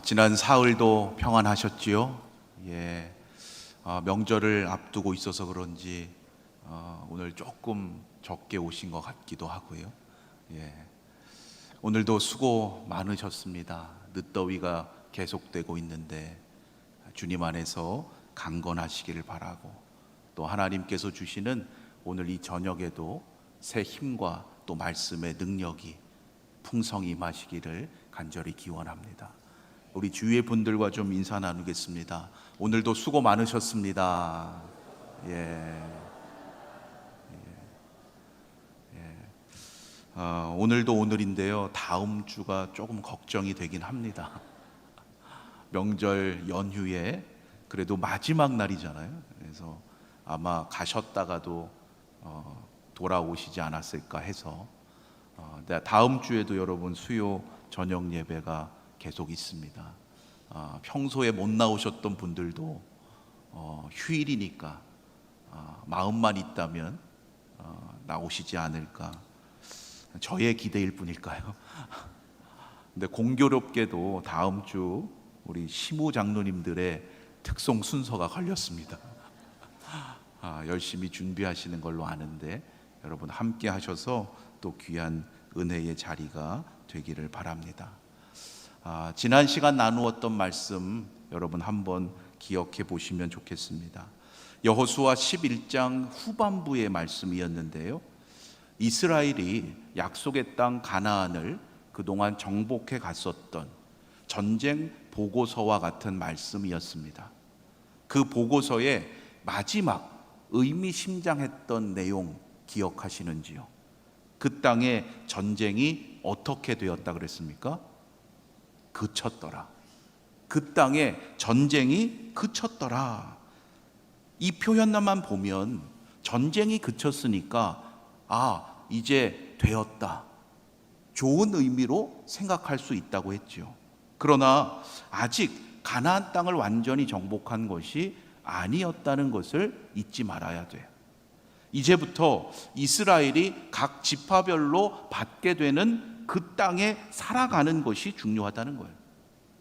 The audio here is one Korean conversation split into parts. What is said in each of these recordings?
지난 사흘도 평안하셨지요? 예. 명절을 앞두고 있어서 그런지 오늘 조금 적게 오신 것 같기도 하고요. 예. 오늘도 수고 많으셨습니다. 늦더위가 계속되고 있는데 주님 안에서 강건하시기를 바라고, 또 하나님께서 주시는 오늘 이 저녁에도 새 힘과 또 말씀의 능력이 풍성히 임하시기를 간절히 기원합니다. 우리 주위의 분들과 좀 인사 나누겠습니다. 오늘도 수고 많으셨습니다. 오늘도 오늘인데요, 다음 주가 조금 걱정이 되긴 합니다. 명절 연휴에 그래도 마지막 날이잖아요. 그래서 아마 가셨다가도 돌아오시지 않았을까 해서 다음 주에도 여러분 수요 저녁 예배가 계속 있습니다. 평소에 못 나오셨던 분들도 휴일이니까 마음만 있다면 나오시지 않을까, 저의 기대일 뿐일까요? 근데 공교롭게도 다음 주 우리 시무 장로님들의 특송 순서가 걸렸습니다. 열심히 준비하시는 걸로 아는데 여러분 함께 하셔서 또 귀한 은혜의 자리가 되기를 바랍니다. 지난 시간 나누었던 말씀 여러분 한번 기억해 보시면 좋겠습니다. 여호수아 11장 후반부의 말씀이었는데요, 이스라엘이 약속의 땅 가나안을 그동안 정복해 갔었던 전쟁 보고서와 같은 말씀이었습니다. 그 보고서의 마지막 의미심장했던 내용 기억하시는지요? 그 땅의 전쟁이 어떻게 되었다 그랬습니까? 그쳤더라. 그 땅의 전쟁이 그쳤더라. 이 표현만 보면 전쟁이 그쳤으니까 이제 되었다, 좋은 의미로 생각할 수 있다고 했죠. 그러나 아직 가나안 땅을 완전히 정복한 것이 아니었다는 것을 잊지 말아야 돼요. 이제부터 이스라엘이 각 지파별로 받게 되는 그 땅에 살아가는 것이 중요하다는 거예요.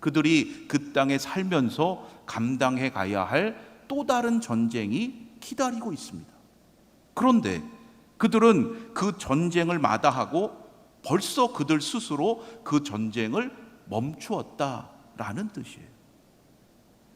그들이 그 땅에 살면서 감당해 가야 할 또 다른 전쟁이 기다리고 있습니다. 그런데 그들은 그 전쟁을 마다하고 벌써 그들 스스로 그 전쟁을 멈추었다라는 뜻이에요.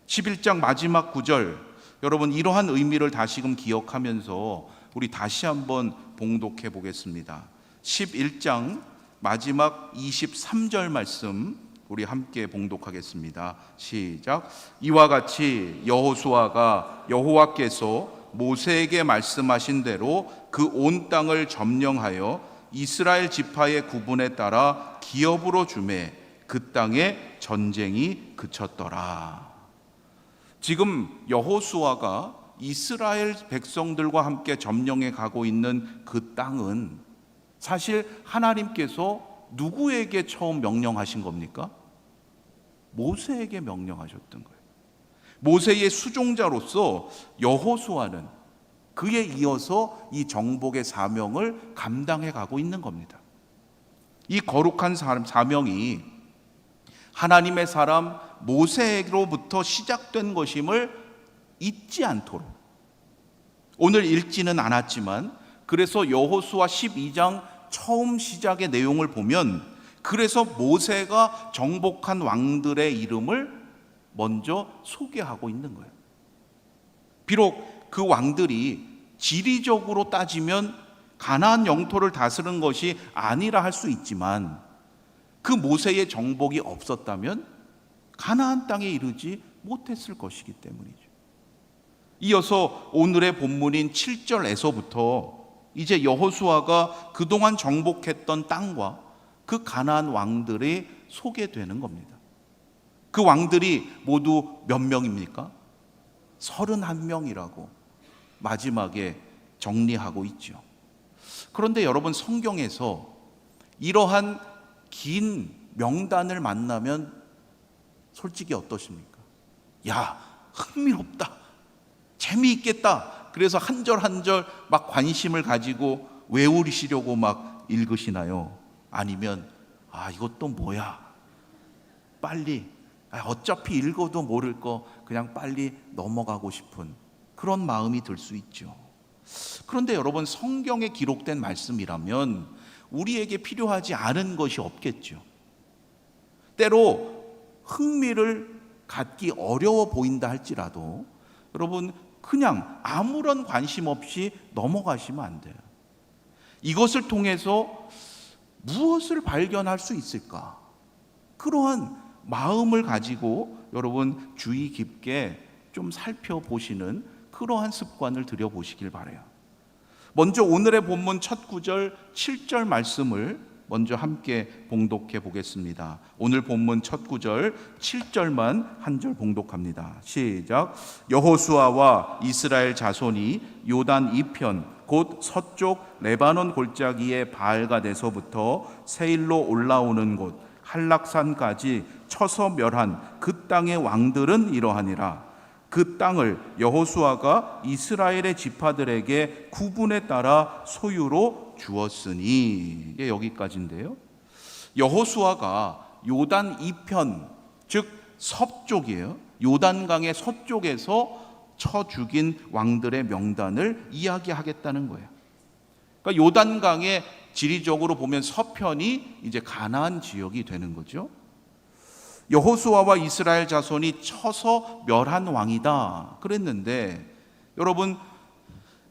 11장 마지막 구절, 여러분 이러한 의미를 다시금 기억하면서 우리 다시 한번 봉독해 보겠습니다. 11장 마지막 23절 말씀 우리 함께 봉독하겠습니다. 시작. 이와 같이 여호수아가 여호와께서 모세에게 말씀하신 대로 그 온 땅을 점령하여 이스라엘 지파의 구분에 따라 기업으로 주매 그 땅에 전쟁이 그쳤더라. 지금 여호수아가 이스라엘 백성들과 함께 점령해 가고 있는 그 땅은 사실 하나님께서 누구에게 처음 명령하신 겁니까? 모세에게 명령하셨던 거예요. 모세의 수종자로서 여호수아는 그에 이어서 이 정복의 사명을 감당해 가고 있는 겁니다. 이 거룩한 사명이 하나님의 사람 모세로부터 시작된 것임을 잊지 않도록, 오늘 읽지는 않았지만 그래서 여호수아 12장 처음 시작의 내용을 보면, 그래서 모세가 정복한 왕들의 이름을 먼저 소개하고 있는 거예요. 비록 그 왕들이 지리적으로 따지면 가나안 영토를 다스린 것이 아니라 할 수 있지만, 그 모세의 정복이 없었다면 가나안 땅에 이르지 못했을 것이기 때문이죠. 이어서 오늘의 본문인 7절에서부터 이제 여호수아가 그동안 정복했던 땅과 그 가나안 왕들이 소개되는 겁니다. 그 왕들이 모두 몇 명입니까? 31명이라고 마지막에 정리하고 있죠. 그런데 여러분, 성경에서 이러한 긴 명단을 만나면 솔직히 어떠십니까? 야, 흥미롭다, 재미있겠다, 그래서 한 절 한 절 막 관심을 가지고 외우시려고 막 읽으시나요? 아니면 이것도 뭐야, 빨리 어차피 읽어도 모를 거 그냥 빨리 넘어가고 싶은 그런 마음이 들 수 있죠. 그런데 여러분, 성경에 기록된 말씀이라면 우리에게 필요하지 않은 것이 없겠죠. 때로 흥미를 갖기 어려워 보인다 할지라도 여러분, 그냥 아무런 관심 없이 넘어가시면 안 돼요. 이것을 통해서 무엇을 발견할 수 있을까? 그러한 마음을 가지고 여러분 주의 깊게 좀 살펴보시는 그러한 습관을 들여보시길 바라요. 먼저 오늘의 본문 첫 구절 7절 말씀을 먼저 함께 봉독해 보겠습니다. 오늘 본문 첫 구절 7절만 한 절 봉독합니다. 시작. 여호수아와 이스라엘 자손이 요단 이편 곧 서쪽 레바논 골짜기의 바알가데서부터 세일로 올라오는 곳 한락산까지 쳐서 멸한 그 땅의 왕들은 이러하니라. 그 땅을 여호수아가 이스라엘의 지파들에게 구분에 따라 소유로 주었으니. 이게 여기까지인데요. 여호수아가 요단 이편, 즉 서쪽이에요. 요단강의 서쪽에서 쳐 죽인 왕들의 명단을 이야기하겠다는 거예요. 그러니까 요단강의 지리적으로 보면 서편이 이제 가나안 지역이 되는 거죠. 여호수아와 이스라엘 자손이 쳐서 멸한 왕이다 그랬는데, 여러분,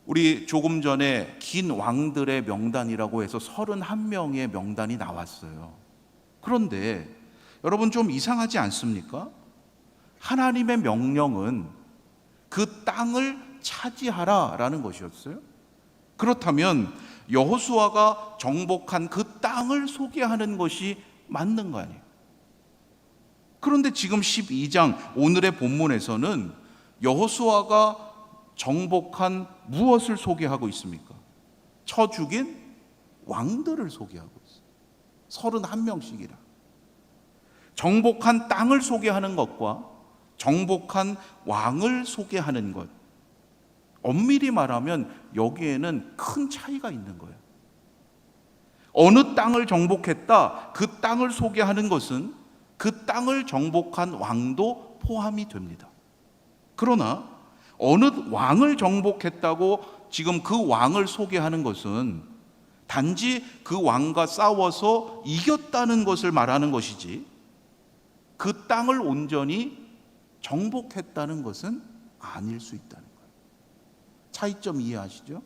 우리 조금 전에 긴 왕들의 명단이라고 해서 31명의 명단이 나왔어요. 그런데 여러분, 좀 이상하지 않습니까? 하나님의 명령은 그 땅을 차지하라라는 것이었어요. 그렇다면 여호수아가 정복한 그 땅을 소개하는 것이 맞는 거 아니에요? 그런데 지금 12장 오늘의 본문에서는 여호수아가 정복한 무엇을 소개하고 있습니까? 쳐 죽인 왕들을 소개하고 있어요. 31명씩이라. 정복한 땅을 소개하는 것과 정복한 왕을 소개하는 것, 엄밀히 말하면 여기에는 큰 차이가 있는 거예요. 어느 땅을 정복했다, 그 땅을 소개하는 것은 그 땅을 정복한 왕도 포함이 됩니다. 그러나 어느 왕을 정복했다고 지금 그 왕을 소개하는 것은 단지 그 왕과 싸워서 이겼다는 것을 말하는 것이지, 그 땅을 온전히 정복했다는 것은 아닐 수 있다는 거예요. 차이점 이해하시죠?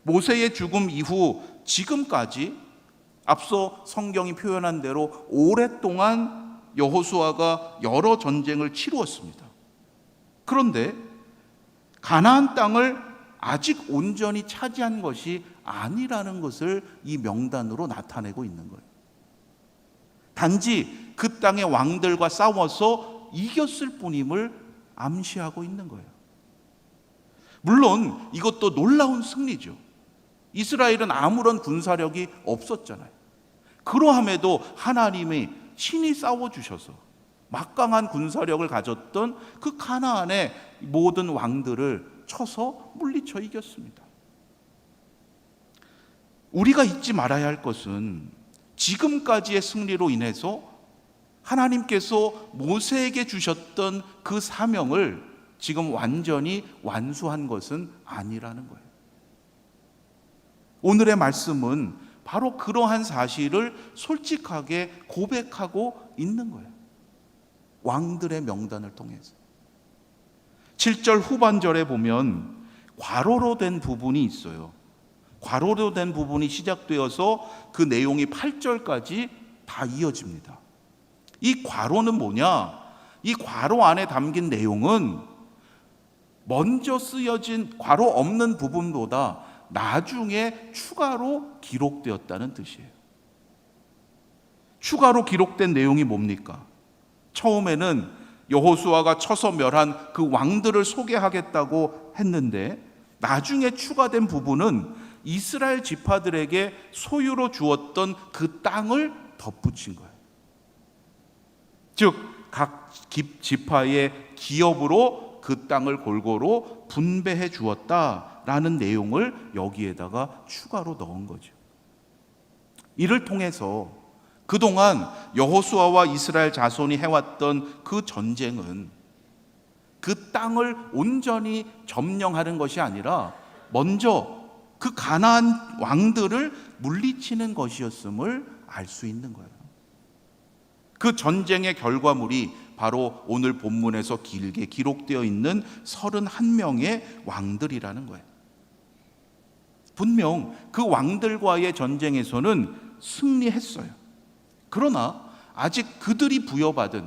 모세의 죽음 이후 지금까지 앞서 성경이 표현한 대로 오랫동안 여호수아가 여러 전쟁을 치루었습니다. 그런데 가나안 땅을 아직 온전히 차지한 것이 아니라는 것을 이 명단으로 나타내고 있는 거예요. 단지 그 땅의 왕들과 싸워서 이겼을 뿐임을 암시하고 있는 거예요. 물론 이것도 놀라운 승리죠. 이스라엘은 아무런 군사력이 없었잖아요. 그러함에도 하나님이 친히 싸워주셔서 막강한 군사력을 가졌던 그 가나안의 모든 왕들을 쳐서 물리쳐 이겼습니다. 우리가 잊지 말아야 할 것은 지금까지의 승리로 인해서 하나님께서 모세에게 주셨던 그 사명을 지금 완전히 완수한 것은 아니라는 거예요. 오늘의 말씀은 바로 그러한 사실을 솔직하게 고백하고 있는 거예요. 왕들의 명단을 통해서. 7절 후반절에 보면 괄호로 된 부분이 있어요. 괄호로 된 부분이 시작되어서 그 내용이 8절까지 다 이어집니다. 이 괄호는 뭐냐? 이 괄호 안에 담긴 내용은 먼저 쓰여진 괄호 없는 부분보다 나중에 추가로 기록되었다는 뜻이에요. 추가로 기록된 내용이 뭡니까? 처음에는 여호수아가 쳐서 멸한 그 왕들을 소개하겠다고 했는데, 나중에 추가된 부분은 이스라엘 지파들에게 소유로 주었던 그 땅을 덧붙인 거예요. 즉 각 지파의 기업으로 그 땅을 골고루 분배해 주었다라는 내용을 여기에다가 추가로 넣은 거죠. 이를 통해서 그동안 여호수아와 이스라엘 자손이 해왔던 그 전쟁은 그 땅을 온전히 점령하는 것이 아니라 먼저 그 가나안 왕들을 물리치는 것이었음을 알 수 있는 거예요. 그 전쟁의 결과물이 바로 오늘 본문에서 길게 기록되어 있는 31명의 왕들이라는 거예요. 분명 그 왕들과의 전쟁에서는 승리했어요. 그러나 아직 그들이 부여받은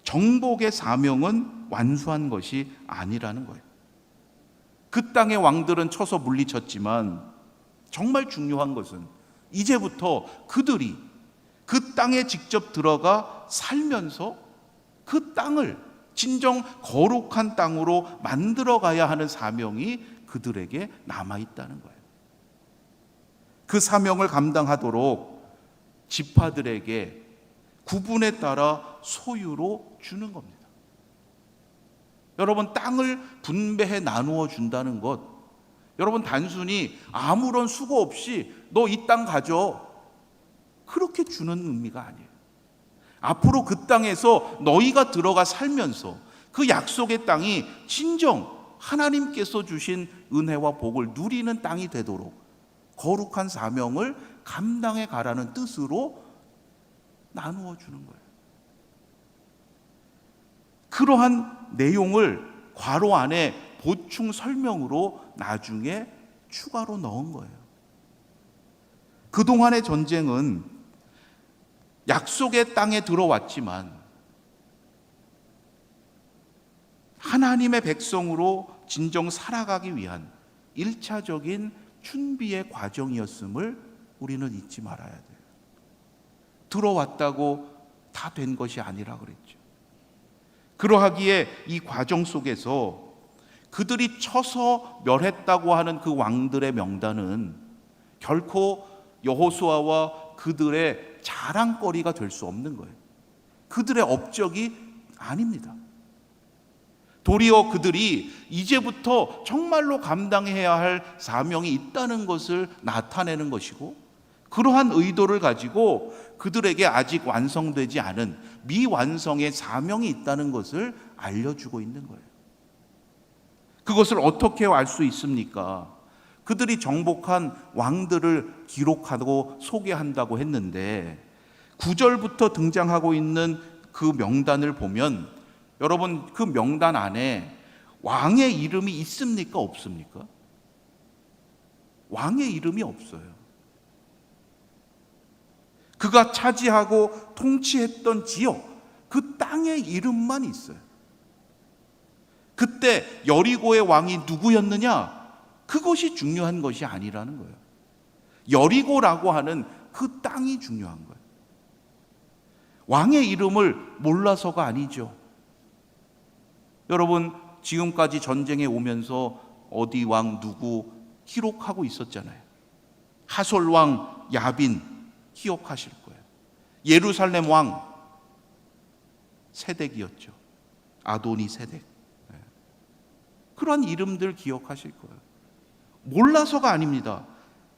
정복의 사명은 완수한 것이 아니라는 거예요. 그 땅의 왕들은 쳐서 물리쳤지만 정말 중요한 것은 이제부터 그들이 그 땅에 직접 들어가 살면서 그 땅을 진정 거룩한 땅으로 만들어 가야 하는 사명이 그들에게 남아있다는 거예요. 그 사명을 감당하도록 지파들에게 구분에 따라 소유로 주는 겁니다. 여러분, 땅을 분배해 나누어 준다는 것, 여러분 단순히 아무런 수고 없이 너 이 땅 가져, 그렇게 주는 의미가 아니에요. 앞으로 그 땅에서 너희가 들어가 살면서 그 약속의 땅이 진정 하나님께서 주신 은혜와 복을 누리는 땅이 되도록 거룩한 사명을 감당해 가라는 뜻으로 나누어 주는 거예요. 그러한 내용을 괄호 안에 보충 설명으로 나중에 추가로 넣은 거예요. 그동안의 전쟁은 약속의 땅에 들어왔지만 하나님의 백성으로 진정 살아가기 위한 1차적인 준비의 과정이었음을 우리는 잊지 말아야 돼요. 들어왔다고 다 된 것이 아니라 그랬죠. 그러하기에 이 과정 속에서 그들이 쳐서 멸했다고 하는 그 왕들의 명단은 결코 여호수아와 그들의 자랑거리가 될 수 없는 거예요. 그들의 업적이 아닙니다. 도리어 그들이 이제부터 정말로 감당해야 할 사명이 있다는 것을 나타내는 것이고, 그러한 의도를 가지고 그들에게 아직 완성되지 않은 미완성의 사명이 있다는 것을 알려주고 있는 거예요. 그것을 어떻게 알 수 있습니까? 그들이 정복한 왕들을 기록하고 소개한다고 했는데 9절부터 등장하고 있는 그 명단을 보면 여러분, 그 명단 안에 왕의 이름이 있습니까? 없습니까? 왕의 이름이 없어요. 그가 차지하고 통치했던 지역, 그 땅의 이름만 있어요. 그때 여리고의 왕이 누구였느냐? 그것이 중요한 것이 아니라는 거예요. 여리고라고 하는 그 땅이 중요한 거예요. 왕의 이름을 몰라서가 아니죠. 여러분, 지금까지 전쟁에 오면서 어디 왕 누구 기록하고 있었잖아요. 하솔 왕 야빈 기억하실 거예요. 예루살렘 왕 세덱이었죠. 아도니 세덱. 그런 이름들 기억하실 거예요. 몰라서가 아닙니다.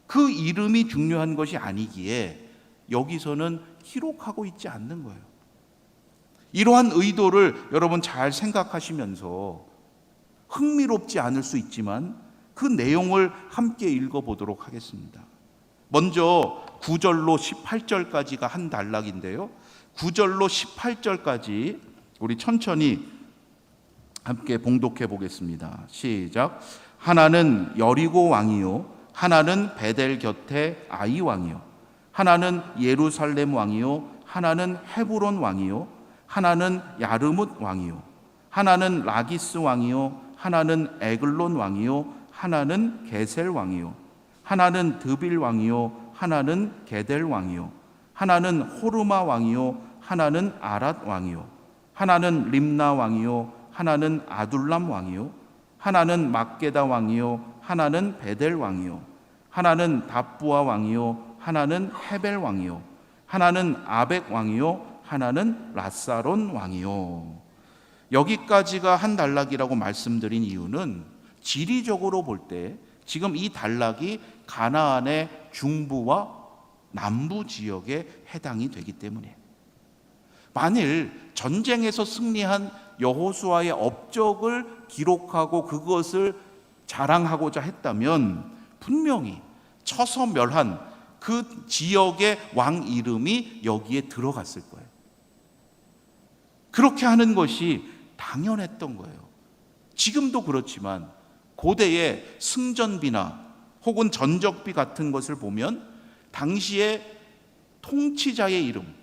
그 이름이 중요한 것이 아니기에 여기서는 기록하고 있지 않는 거예요. 이러한 의도를 여러분 잘 생각하시면서 흥미롭지 않을 수 있지만 그 내용을 함께 읽어보도록 하겠습니다. 먼저 9절로 18절까지가 한 단락인데요, 9절로 18절까지 우리 천천히 함께 봉독해 보겠습니다. 시작. 하나는 여리고 왕이요, 하나는 베델 곁에 아이 왕이요, 하나는 예루살렘 왕이요, 하나는 헤브론 왕이요, 하나는 야르뭇 왕이요, 하나는 라기스 왕이요, 하나는 에글론 왕이요, 하나는 게셀 왕이요, 하나는 드빌 왕이요, 하나는 게델 왕이요, 하나는 호르마 왕이요, 하나는 아랏 왕이요, 하나는 림나 왕이요, 하나는 아둘람 왕이요, 하나는 막게다 왕이요, 하나는 베델 왕이요, 하나는 답부아 왕이요, 하나는 헤벨 왕이요, 하나는 아벡 왕이요, 하나는 라사론 왕이요. 여기까지가 한 단락이라고 말씀드린 이유는 지리적으로 볼 때 지금 이 단락이 가나안의 중부와 남부 지역에 해당이 되기 때문이에요. 만일 전쟁에서 승리한 여호수아의 업적을 기록하고 그것을 자랑하고자 했다면 분명히 쳐서 멸한 그 지역의 왕 이름이 여기에 들어갔을 거예요. 그렇게 하는 것이 당연했던 거예요. 지금도 그렇지만 고대의 승전비나 혹은 전적비 같은 것을 보면 당시에 통치자의 이름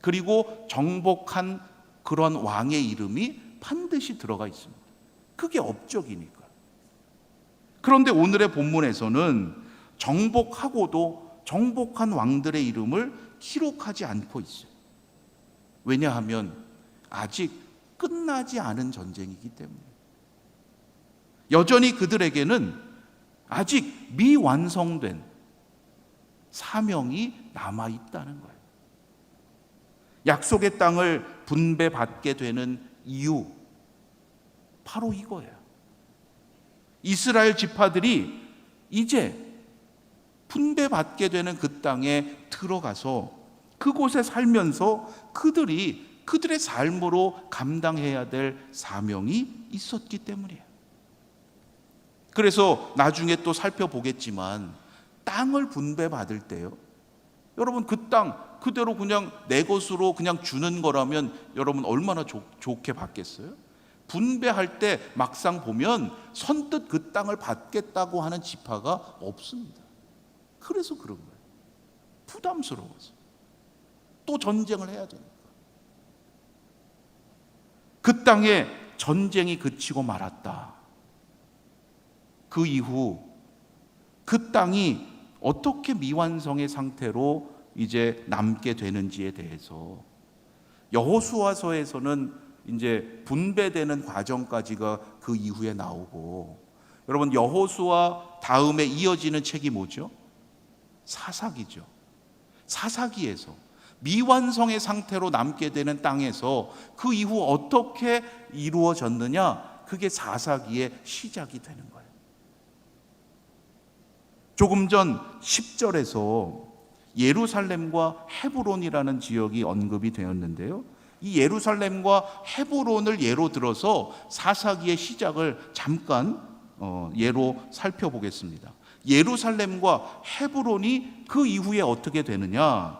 그리고 정복한 그런 왕의 이름이 반드시 들어가 있습니다. 그게 업적이니까. 그런데 오늘의 본문에서는 정복하고도 정복한 왕들의 이름을 기록하지 않고 있어요. 왜냐하면 아직 끝나지 않은 전쟁이기 때문에 여전히 그들에게는 아직 미완성된 사명이 남아있다는 거예요. 약속의 땅을 분배받게 되는 이유 바로 이거예요. 이스라엘 지파들이 이제 분배받게 되는 그 땅에 들어가서 그곳에 살면서 그들의 삶으로 감당해야 될 사명이 있었기 때문이에요. 그래서 나중에 또 살펴보겠지만 땅을 분배받을 때요, 여러분 그 땅 그대로 그냥 내 것으로 그냥 주는 거라면 여러분 얼마나 좋게 받겠어요? 분배할 때 막상 보면 선뜻 그 땅을 받겠다고 하는 지파가 없습니다. 그래서 그런 거예요. 부담스러워서. 또 전쟁을 해야 되니까. 그 땅에 전쟁이 그치고 말았다. 그 이후 그 땅이 어떻게 미완성의 상태로 이제 남게 되는지에 대해서 여호수아서에서는 이제 분배되는 과정까지가 그 이후에 나오고, 여러분 여호수아 다음에 이어지는 책이 뭐죠? 사사기죠. 사사기에서 미완성의 상태로 남게 되는 땅에서 그 이후 어떻게 이루어졌느냐, 그게 사사기의 시작이 되는 거예요. 조금 전 10절에서 예루살렘과 헤브론이라는 지역이 언급이 되었는데요, 이 예루살렘과 헤브론을 예로 들어서 사사기의 시작을 잠깐 예로 살펴보겠습니다. 예루살렘과 헤브론이 그 이후에 어떻게 되느냐,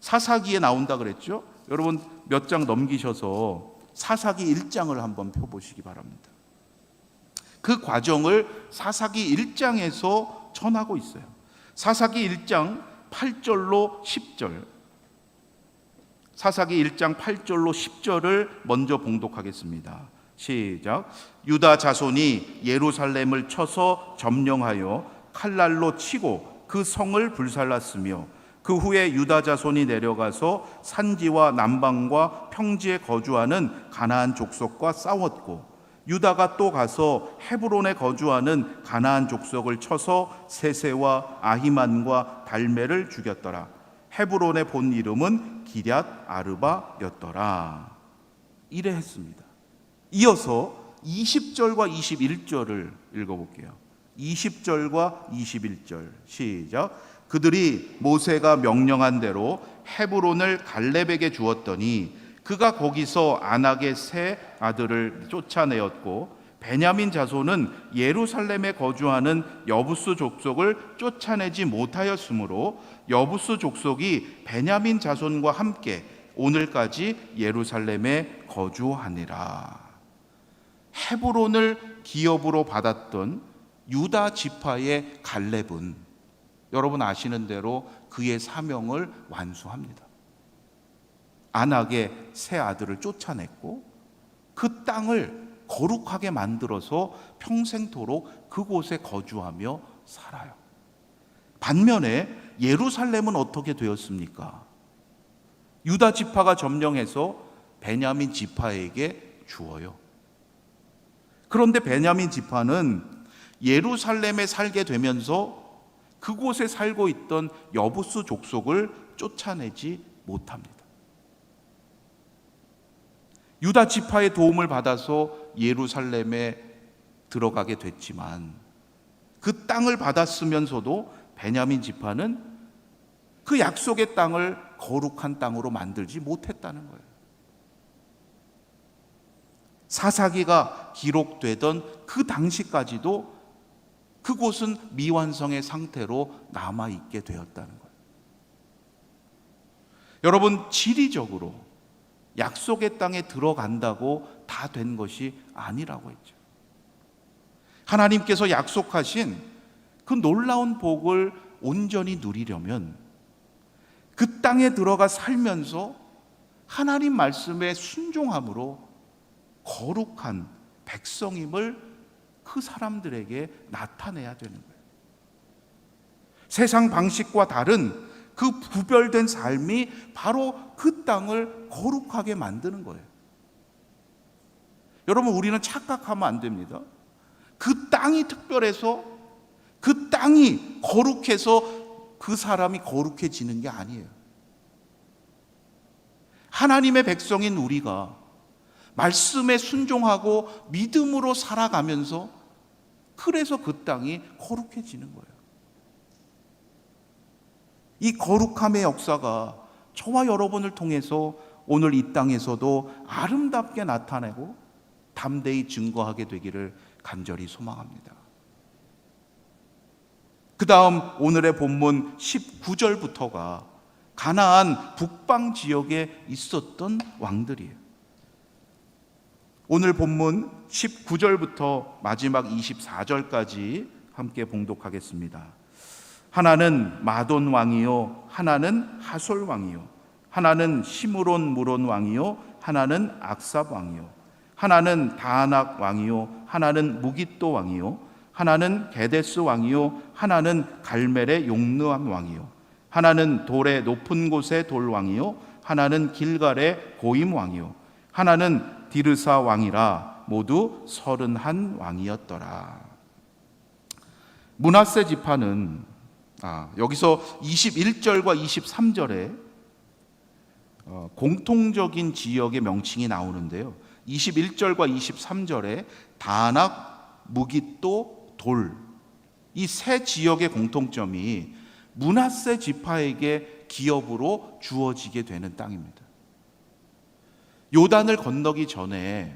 사사기에 나온다 그랬죠. 여러분 몇 장 넘기셔서 사사기 1장을 한번 펴보시기 바랍니다. 그 과정을 사사기 1장에서 전하고 있어요. 사사기 1장 8절로 10절, 사사기 1장 8절로 10절을 먼저 봉독하겠습니다. 시작. 유다 자손이 예루살렘을 쳐서 점령하여 칼날로 치고 그 성을 불살랐으며, 그 후에 유다 자손이 내려가서 산지와 남방과 평지에 거주하는 가나안 족속과 싸웠고, 유다가 또 가서 헤브론에 거주하는 가나안 족속을 쳐서 세세와 아히만과 달메를 죽였더라. 헤브론의 본 이름은 기럇 아르바였더라. 이래 했습니다. 이어서 20절과 21절을 읽어볼게요. 20절과 21절 시작. 그들이 모세가 명령한 대로 헤브론을 갈렙에게 주었더니 그가 거기서 아낙의 세 아들을 쫓아내었고, 베냐민 자손은 예루살렘에 거주하는 여부스 족속을 쫓아내지 못하였으므로 여부스 족속이 베냐민 자손과 함께 오늘까지 예루살렘에 거주하니라. 헤브론을 기업으로 받았던 유다 지파의 갈렙은 여러분 아시는 대로 그의 사명을 완수합니다. 아낙의 세 아들을 쫓아냈고 그 땅을 거룩하게 만들어서 평생토록 그곳에 거주하며 살아요. 반면에 예루살렘은 어떻게 되었습니까? 유다 지파가 점령해서 베냐민 지파에게 주어요. 그런데 베냐민 지파는 예루살렘에 살게 되면서 그곳에 살고 있던 여부스 족속을 쫓아내지 못합니다. 유다 지파의 도움을 받아서 예루살렘에 들어가게 됐지만 그 땅을 받았으면서도 베냐민 지파는 그 약속의 땅을 거룩한 땅으로 만들지 못했다는 거예요. 사사기가 기록되던 그 당시까지도 그곳은 미완성의 상태로 남아있게 되었다는 거예요. 여러분, 지리적으로 약속의 땅에 들어간다고 다 된 것이 아니라고 했죠. 하나님께서 약속하신 그 놀라운 복을 온전히 누리려면 그 땅에 들어가 살면서 하나님 말씀에 순종함으로 거룩한 백성임을 그 사람들에게 나타내야 되는 거예요. 세상 방식과 다른 그 구별된 삶이 바로 그 땅을 거룩하게 만드는 거예요. 여러분, 우리는 착각하면 안 됩니다. 그 땅이 특별해서, 그 땅이 거룩해서 그 사람이 거룩해지는 게 아니에요. 하나님의 백성인 우리가 말씀에 순종하고 믿음으로 살아가면서 그래서 그 땅이 거룩해지는 거예요. 이 거룩함의 역사가 저와 여러분을 통해서 오늘 이 땅에서도 아름답게 나타내고 담대히 증거하게 되기를 간절히 소망합니다. 그 다음 오늘의 본문 19절부터가 가나안 북방 지역에 있었던 왕들이에요. 오늘 본문 19절부터 마지막 24절까지 함께 봉독하겠습니다. 하나는 마돈 왕이요, 하나는 하솔 왕이요, 하나는 시므론 무론 왕이요, 하나는 악삽 왕이요, 하나는 다낙 왕이요, 하나는 무깃도 왕이요, 하나는 게데스 왕이요, 하나는 갈멜의 용르암 왕이요, 하나는 돌의 높은 곳의 돌 왕이요, 하나는 길갈의 고임 왕이요, 하나는 디르사 왕이라 모두 31 왕이었더라. 므낫세 지파는 여기서 21절과 23절에 공통적인 지역의 명칭이 나오는데요. 21절과 23절에 다낙, 무깃도, 돌, 이 세 지역의 공통점이 므낫세 지파에게 기업으로 주어지게 되는 땅입니다. 요단을 건너기 전에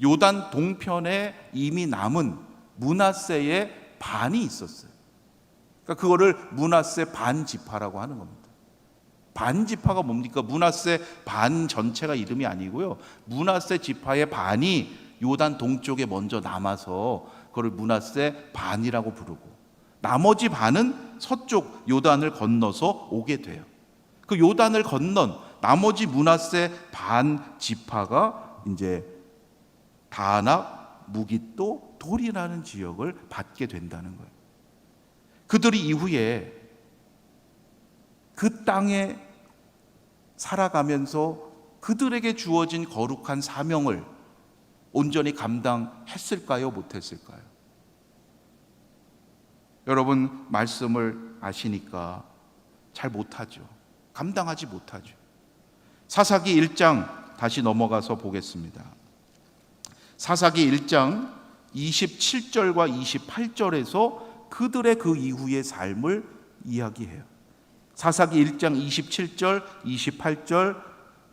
요단 동편에 이미 남은 므낫세의 반이 있었어요. 그러니까 그거를 므낫세 반 지파라고 하는 겁니다. 반 지파가 뭡니까? 므낫세 반 전체가 이름이 아니고요. 므낫세 지파의 반이 요단 동쪽에 먼저 남아서 그걸 므낫세 반이라고 부르고, 나머지 반은 서쪽 요단을 건너서 오게 돼요. 그 요단을 건넌 나머지 므낫세 반 지파가 이제 다낙, 무깃도, 돌이라는 지역을 받게 된다는 거예요. 그들이 이후에 그 땅에 살아가면서 그들에게 주어진 거룩한 사명을 온전히 감당했을까요? 못했을까요? 여러분, 말씀을 아시니까 잘 못하죠. 감당하지 못하죠. 사사기 1장 다시 넘어가서 보겠습니다. 사사기 1장 27절과 28절에서 그들의 그 이후의 삶을 이야기해요. 사사기 1장 27절, 28절,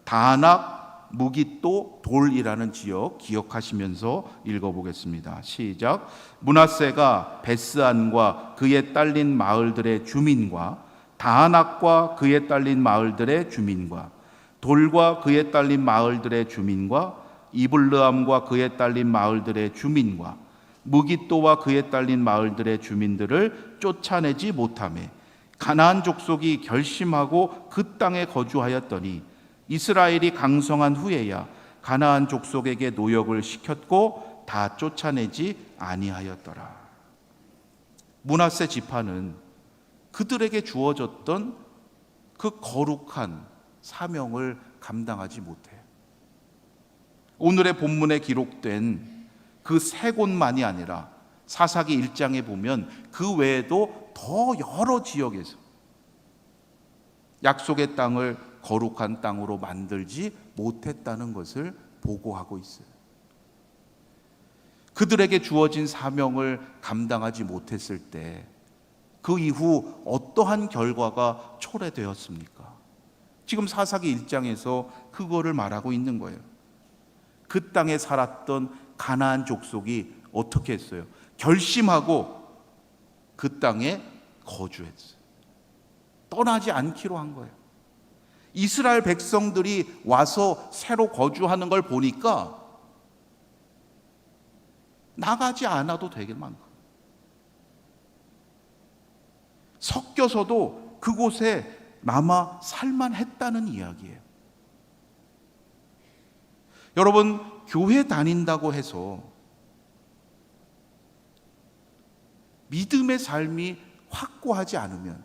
다낙, 무깃도, 돌이라는 지역 기억하시면서 읽어보겠습니다. 시작. 므낫세가 베스안과 그에 딸린 마을들의 주민과 다낙과 그에 딸린 마을들의 주민과 돌과 그에 딸린 마을들의 주민과 이블르암과 그에 딸린 마을들의 주민과 무깃도와 그에 딸린 마을들의 주민들을 쫓아내지 못하매 가나안 족속이 결심하고 그 땅에 거주하였더니 이스라엘이 강성한 후에야 가나안 족속에게 노역을 시켰고 다 쫓아내지 아니하였더라. 므낫세 지파는 그들에게 주어졌던 그 거룩한 사명을 감당하지 못해요. 오늘의 본문에 기록된 그 세 곳만이 아니라 사사기 1장에 보면 그 외에도 더 여러 지역에서 약속의 땅을 거룩한 땅으로 만들지 못했다는 것을 보고하고 있어요. 그들에게 주어진 사명을 감당하지 못했을 때 그 이후 어떠한 결과가 초래되었습니까? 지금 사사기 1장에서 그거를 말하고 있는 거예요. 그 땅에 살았던 가나안 족속이 어떻게 했어요? 결심하고 그 땅에 거주했어요. 떠나지 않기로 한 거예요. 이스라엘 백성들이 와서 새로 거주하는 걸 보니까 나가지 않아도 되길 만큼 섞여서도 그곳에 남아 살만했다는 이야기예요. 여러분, 교회 다닌다고 해서 믿음의 삶이 확고하지 않으면,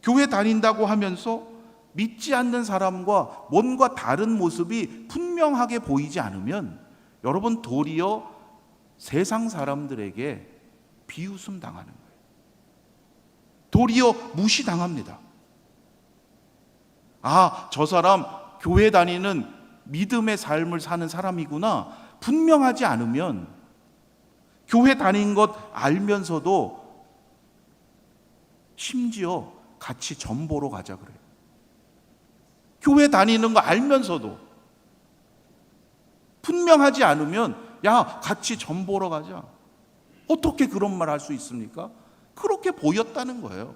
교회 다닌다고 하면서 믿지 않는 사람과 뭔가 다른 모습이 분명하게 보이지 않으면 여러분, 도리어 세상 사람들에게 비웃음 당하는 거예요. 도리어 무시당합니다. 아, 저 사람 교회 다니는 믿음의 삶을 사는 사람이구나 분명하지 않으면, 교회 다닌 것 알면서도 심지어 같이 점 보러 가자 그래요. 교회 다니는 거 알면서도 분명하지 않으면 야, 같이 점 보러 가자. 어떻게 그런 말 할 수 있습니까? 그렇게 보였다는 거예요.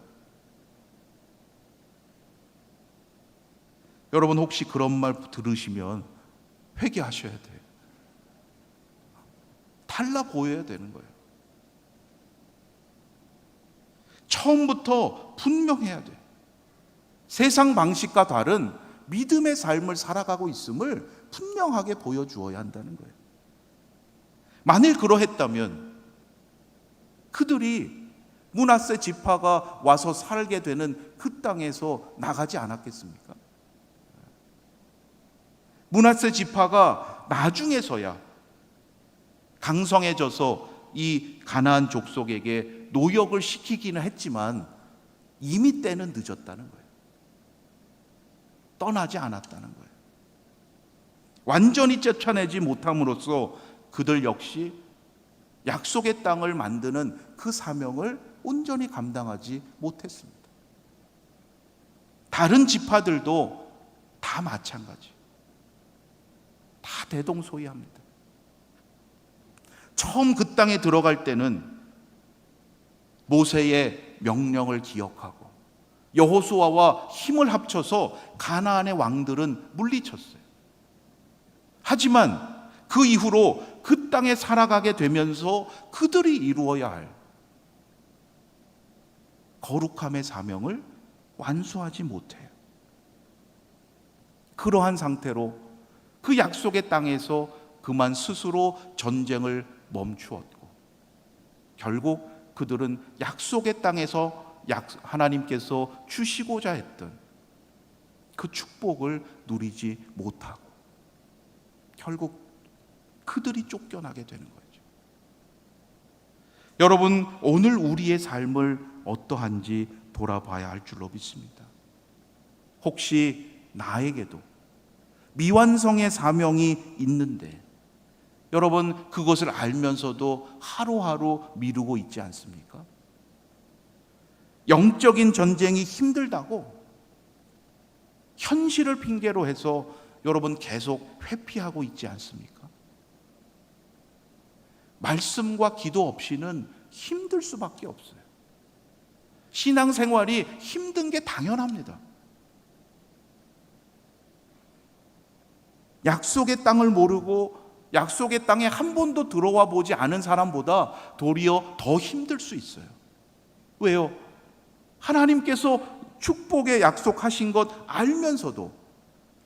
여러분, 혹시 그런 말 들으시면 회개하셔야 돼요. 달라 보여야 되는 거예요. 처음부터 분명해야 돼요. 세상 방식과 다른 믿음의 삶을 살아가고 있음을 분명하게 보여주어야 한다는 거예요. 만일 그러했다면 그들이 므낫세 지파가 와서 살게 되는 그 땅에서 나가지 않았겠습니까? 므낫세 지파가 나중에서야 강성해져서 이 가나안 족속에게 노역을 시키기는 했지만 이미 때는 늦었다는 거예요. 떠나지 않았다는 거예요. 완전히 쫓아내지 못함으로써 그들 역시 약속의 땅을 만드는 그 사명을 온전히 감당하지 못했습니다. 다른 지파들도 다 마찬가지. 다 대동소이합니다. 처음 그 땅에 들어갈 때는 모세의 명령을 기억하고 여호수아와 힘을 합쳐서 가나안의 왕들은 물리쳤어요. 하지만 그 이후로 그 땅에 살아가게 되면서 그들이 이루어야 할 거룩함의 사명을 완수하지 못해요. 그러한 상태로 그 약속의 땅에서 그만 스스로 전쟁을 멈추었고, 결국 그들은 약속의 땅에서 하나님께서 주시고자 했던 그 축복을 누리지 못하고 결국 그들이 쫓겨나게 되는 거죠. 여러분, 오늘 우리의 삶을 어떠한지 돌아봐야 할 줄로 믿습니다. 혹시 나에게도 미완성의 사명이 있는데 여러분, 그것을 알면서도 하루하루 미루고 있지 않습니까? 영적인 전쟁이 힘들다고 현실을 핑계로 해서 여러분 계속 회피하고 있지 않습니까? 말씀과 기도 없이는 힘들 수밖에 없어요. 신앙생활이 힘든 게 당연합니다. 약속의 땅을 모르고 약속의 땅에 한 번도 들어와 보지 않은 사람보다 도리어 더 힘들 수 있어요. 왜요? 하나님께서 축복의 약속하신 것 알면서도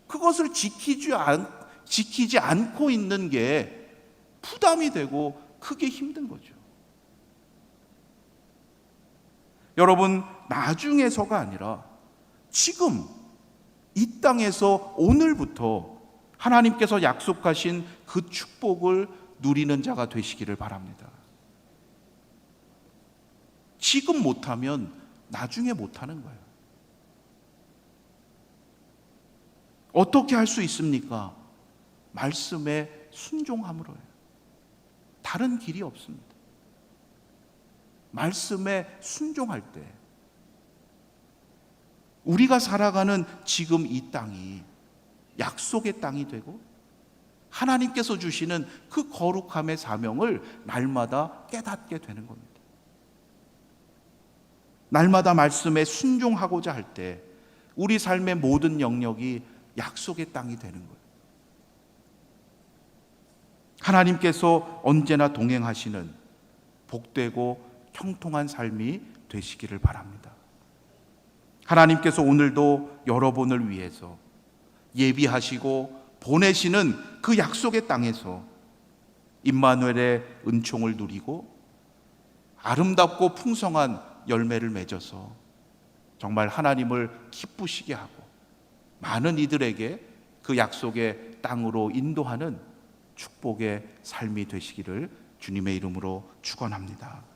그것을 지키지 않고 있는 게 부담이 되고 크게 힘든 거죠. 여러분, 나중에서가 아니라 지금 이 땅에서 오늘부터 하나님께서 약속하신 그 축복을 누리는 자가 되시기를 바랍니다. 지금 못하면 나중에 못하는 거예요. 어떻게 할 수 있습니까? 말씀에 순종함으로요. 다른 길이 없습니다. 말씀에 순종할 때 우리가 살아가는 지금 이 땅이 약속의 땅이 되고 하나님께서 주시는 그 거룩함의 사명을 날마다 깨닫게 되는 겁니다. 날마다 말씀에 순종하고자 할 때 우리 삶의 모든 영역이 약속의 땅이 되는 거예요. 하나님께서 언제나 동행하시는 복되고 형통한 삶이 되시기를 바랍니다. 하나님께서 오늘도 여러분을 위해서 예비하시고 보내시는 그 약속의 땅에서 임마누엘의 은총을 누리고 아름답고 풍성한 열매를 맺어서 정말 하나님을 기쁘시게 하고 많은 이들에게 그 약속의 땅으로 인도하는 축복의 삶이 되시기를 주님의 이름으로 축원합니다.